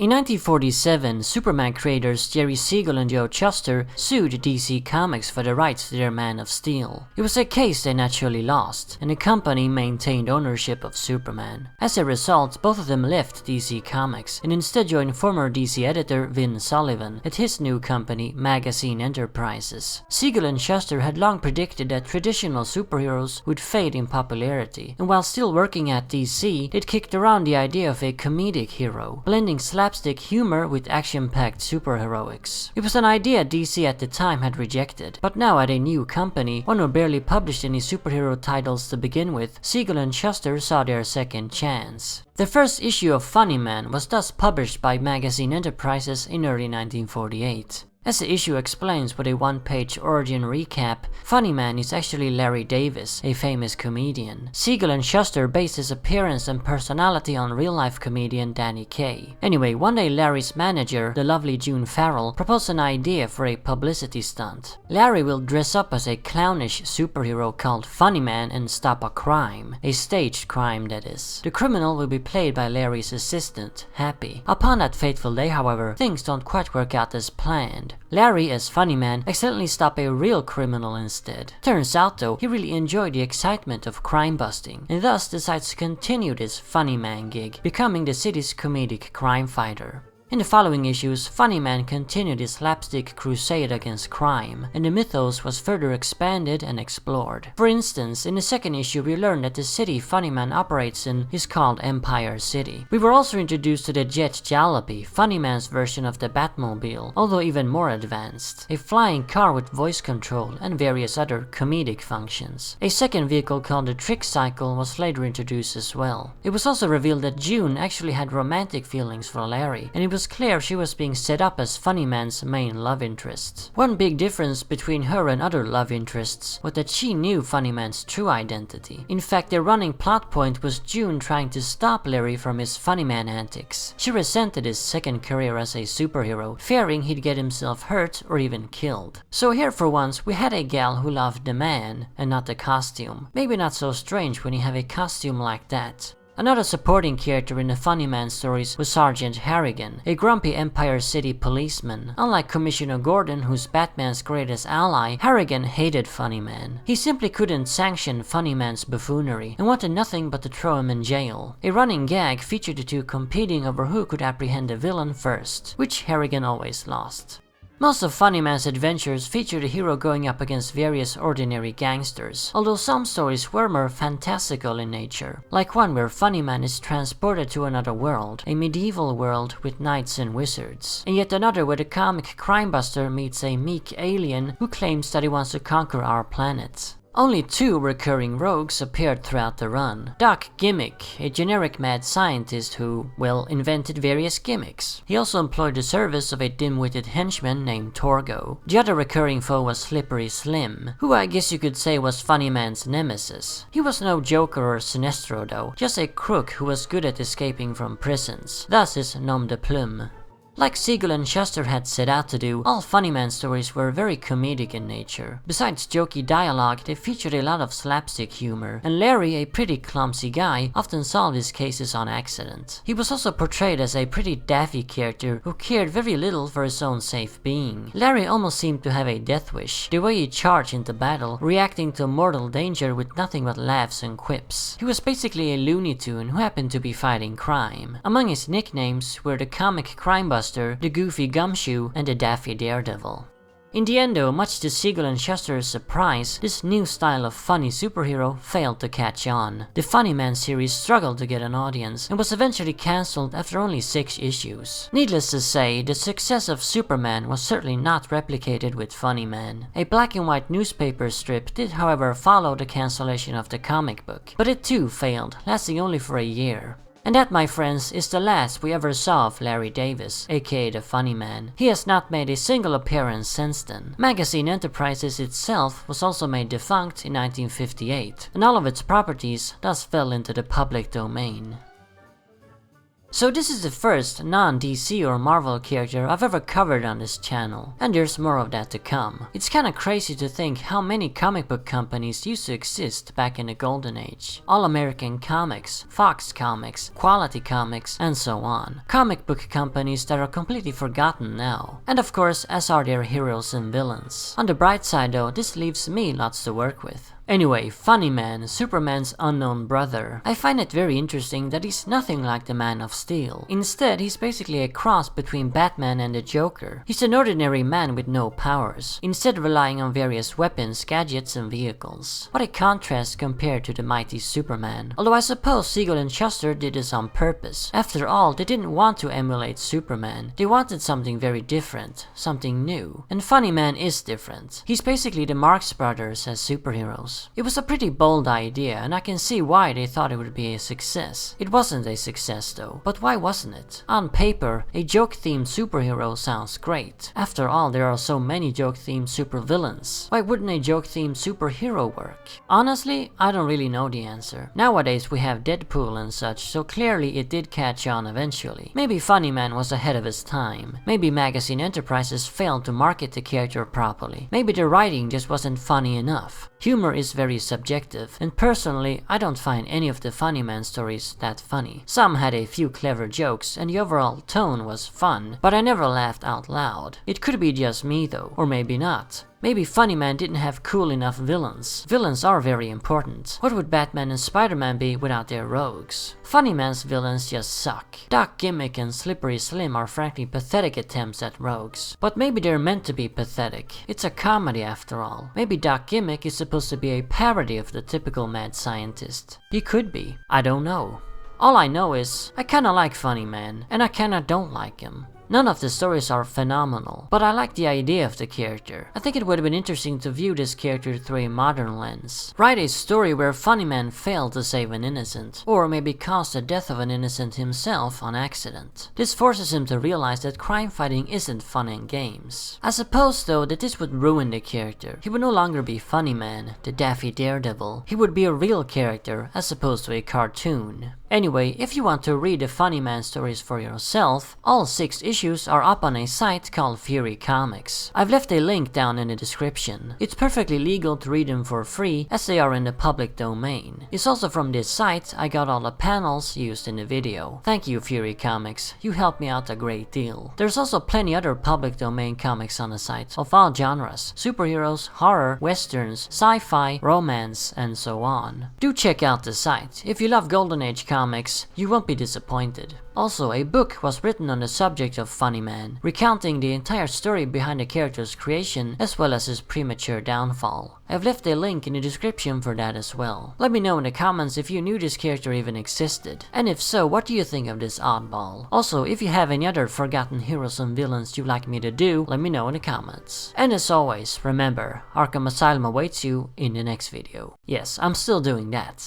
In 1947, Superman creators Jerry Siegel and Joe Shuster sued DC Comics for the rights to their Man of Steel. It was a case they naturally lost, and the company maintained ownership of Superman. As a result, both of them left DC Comics and instead joined former DC editor Vin Sullivan at his new company, Magazine Enterprises. Siegel and Shuster had long predicted that traditional superheroes would fade in popularity, and while still working at DC, they'd kicked around the idea of a comedic hero, blending slapstick humor with action-packed superheroics. It was an idea DC at the time had rejected, but now at a new company, one who barely published any superhero titles to begin with, Siegel and Shuster saw their second chance. The first issue of Funnyman was thus published by Magazine Enterprises in early 1948. As the issue explains with a one-page origin recap, Funnyman is actually Larry Davis, a famous comedian. Siegel and Shuster based his appearance and personality on real-life comedian Danny Kaye. Anyway, one day Larry's manager, the lovely June Farrell, proposed an idea for a publicity stunt. Larry will dress up as a clownish superhero called Funnyman and stop a crime. A staged crime, that is. The criminal will be played by Larry's assistant, Happy. Upon that fateful day, however, things don't quite work out as planned. Larry, as Funnyman, accidentally stopped a real criminal instead. Turns out though, he really enjoyed the excitement of crime busting, and thus decides to continue this Funnyman gig, becoming the city's comedic crime fighter. In the following issues, Funnyman continued his slapstick crusade against crime, and the mythos was further expanded and explored. For instance, in the second issue we learned that the city Funnyman operates in is called Empire City. We were also introduced to the Jet Jalopy, Funnyman's version of the Batmobile, although even more advanced. A flying car with voice control and various other comedic functions. A second vehicle called the Trick Cycle was later introduced as well. It was also revealed that June actually had romantic feelings for Larry, and it was clear she was being set up as Funnyman's main love interest. One big difference between her and other love interests was that she knew Funnyman's true identity. In fact, the running plot point was June trying to stop Larry from his Funnyman antics. She resented his second career as a superhero, fearing he'd get himself hurt or even killed. So here for once, we had a gal who loved the man and not the costume. Maybe not so strange when you have a costume like that. Another supporting character in the Funnyman stories was Sergeant Harrigan, a grumpy Empire City policeman. Unlike Commissioner Gordon, who's Batman's greatest ally, Harrigan hated Funnyman. He simply couldn't sanction Funnyman's buffoonery and wanted nothing but to throw him in jail. A running gag featured the two competing over who could apprehend the villain first, which Harrigan always lost. Most of Funnyman's adventures feature the hero going up against various ordinary gangsters, although some stories were more fantastical in nature, like one where Funnyman is transported to another world, a medieval world with knights and wizards, and yet another where the comic crimebuster meets a meek alien who claims that he wants to conquer our planet. Only two recurring rogues appeared throughout the run. Doc Gimmick, a generic mad scientist who, well, invented various gimmicks. He also employed the service of a dim-witted henchman named Torgo. The other recurring foe was Slippery Slim, who I guess you could say was Funnyman's nemesis. He was no Joker or Sinestro though, just a crook who was good at escaping from prisons, thus his nom de plume. Like Siegel and Shuster had set out to do, all Funnyman stories were very comedic in nature. Besides jokey dialogue, they featured a lot of slapstick humor, and Larry, a pretty clumsy guy, often solved his cases on accident. He was also portrayed as a pretty daffy character who cared very little for his own safe being. Larry almost seemed to have a death wish, the way he charged into battle, reacting to mortal danger with nothing but laughs and quips. He was basically a Looney Tune who happened to be fighting crime. Among his nicknames were the comic crimebuster, the Goofy Gumshoe, and the Daffy Daredevil. In the end though, much to Siegel and Shuster's surprise, this new style of funny superhero failed to catch on. The Funnyman series struggled to get an audience and was eventually cancelled after only 6 issues. Needless to say, the success of Superman was certainly not replicated with Funnyman. A black and white newspaper strip did however follow the cancellation of the comic book, but it too failed, lasting only for a year. And that, my friends, is the last we ever saw of Larry Davis, aka the Funnyman. He has not made a single appearance since then. Magazine Enterprises itself was also made defunct in 1958, and all of its properties thus fell into the public domain. So this is the first non-DC or Marvel character I've ever covered on this channel, and there's more of that to come. It's kinda crazy to think how many comic book companies used to exist back in the golden age. All American Comics, Fox Comics, Quality Comics, and so on. Comic book companies that are completely forgotten now. And of course, as are their heroes and villains. On the bright side though, this leaves me lots to work with. Anyway, Funnyman, Superman's unknown brother. I find it very interesting that he's nothing like the Man of Steel. Instead, he's basically a cross between Batman and the Joker. He's an ordinary man with no powers, instead relying on various weapons, gadgets, and vehicles. What a contrast compared to the mighty Superman. Although I suppose Siegel and Shuster did this on purpose. After all, they didn't want to emulate Superman. They wanted something very different, something new. And Funnyman is different. He's basically the Marx Brothers as superheroes. It was a pretty bold idea, and I can see why they thought it would be a success. It wasn't a success though, but why wasn't it? On paper, a joke-themed superhero sounds great. After all, there are so many joke-themed supervillains. Why wouldn't a joke-themed superhero work? Honestly, I don't really know the answer. Nowadays we have Deadpool and such, so clearly it did catch on eventually. Maybe Funnyman was ahead of his time. Maybe magazine enterprises failed to market the character properly. Maybe the writing just wasn't funny enough. Humor is very subjective, and personally, I don't find any of the Funnyman stories that funny. Some had a few clever jokes, and the overall tone was fun, but I never laughed out loud. It could be just me though, or maybe not. Maybe Funnyman didn't have cool enough villains. Villains are very important. What would Batman and Spider-Man be without their rogues? Funnyman's villains just suck. Doc Gimmick and Slippery Slim are frankly pathetic attempts at rogues. But maybe they're meant to be pathetic. It's a comedy after all. Maybe Doc Gimmick is supposed to be a parody of the typical mad scientist. He could be. I don't know. All I know is, I kinda like Funnyman, and I kinda don't like him. None of the stories are phenomenal, but I like the idea of the character. I think it would have been interesting to view this character through a modern lens. Write a story where Funnyman failed to save an innocent, or maybe caused the death of an innocent himself on accident. This forces him to realize that crime fighting isn't fun and games. I suppose though that this would ruin the character. He would no longer be Funnyman, the daffy daredevil. He would be a real character as opposed to a cartoon. Anyway, if you want to read the Funnyman stories for yourself, all 6 issues are up on a site called Fury Comics. I've left a link down in the description. It's perfectly legal to read them for free as they are in the public domain. It's also from this site I got all the panels used in the video. Thank you Fury Comics, you helped me out a great deal. There's also plenty other public domain comics on the site of all genres: superheroes, horror, westerns, sci-fi, romance, and so on. Do check out the site. If you love Golden Age comics, you won't be disappointed. Also, a book was written on the subject of Funnyman, recounting the entire story behind the character's creation as well as his premature downfall. I've left a link in the description for that as well. Let me know in the comments if you knew this character even existed, and if so, what do you think of this oddball? Also, if you have any other forgotten heroes and villains you'd like me to do, let me know in the comments. And as always, remember, Arkham Asylum awaits you in the next video. Yes, I'm still doing that.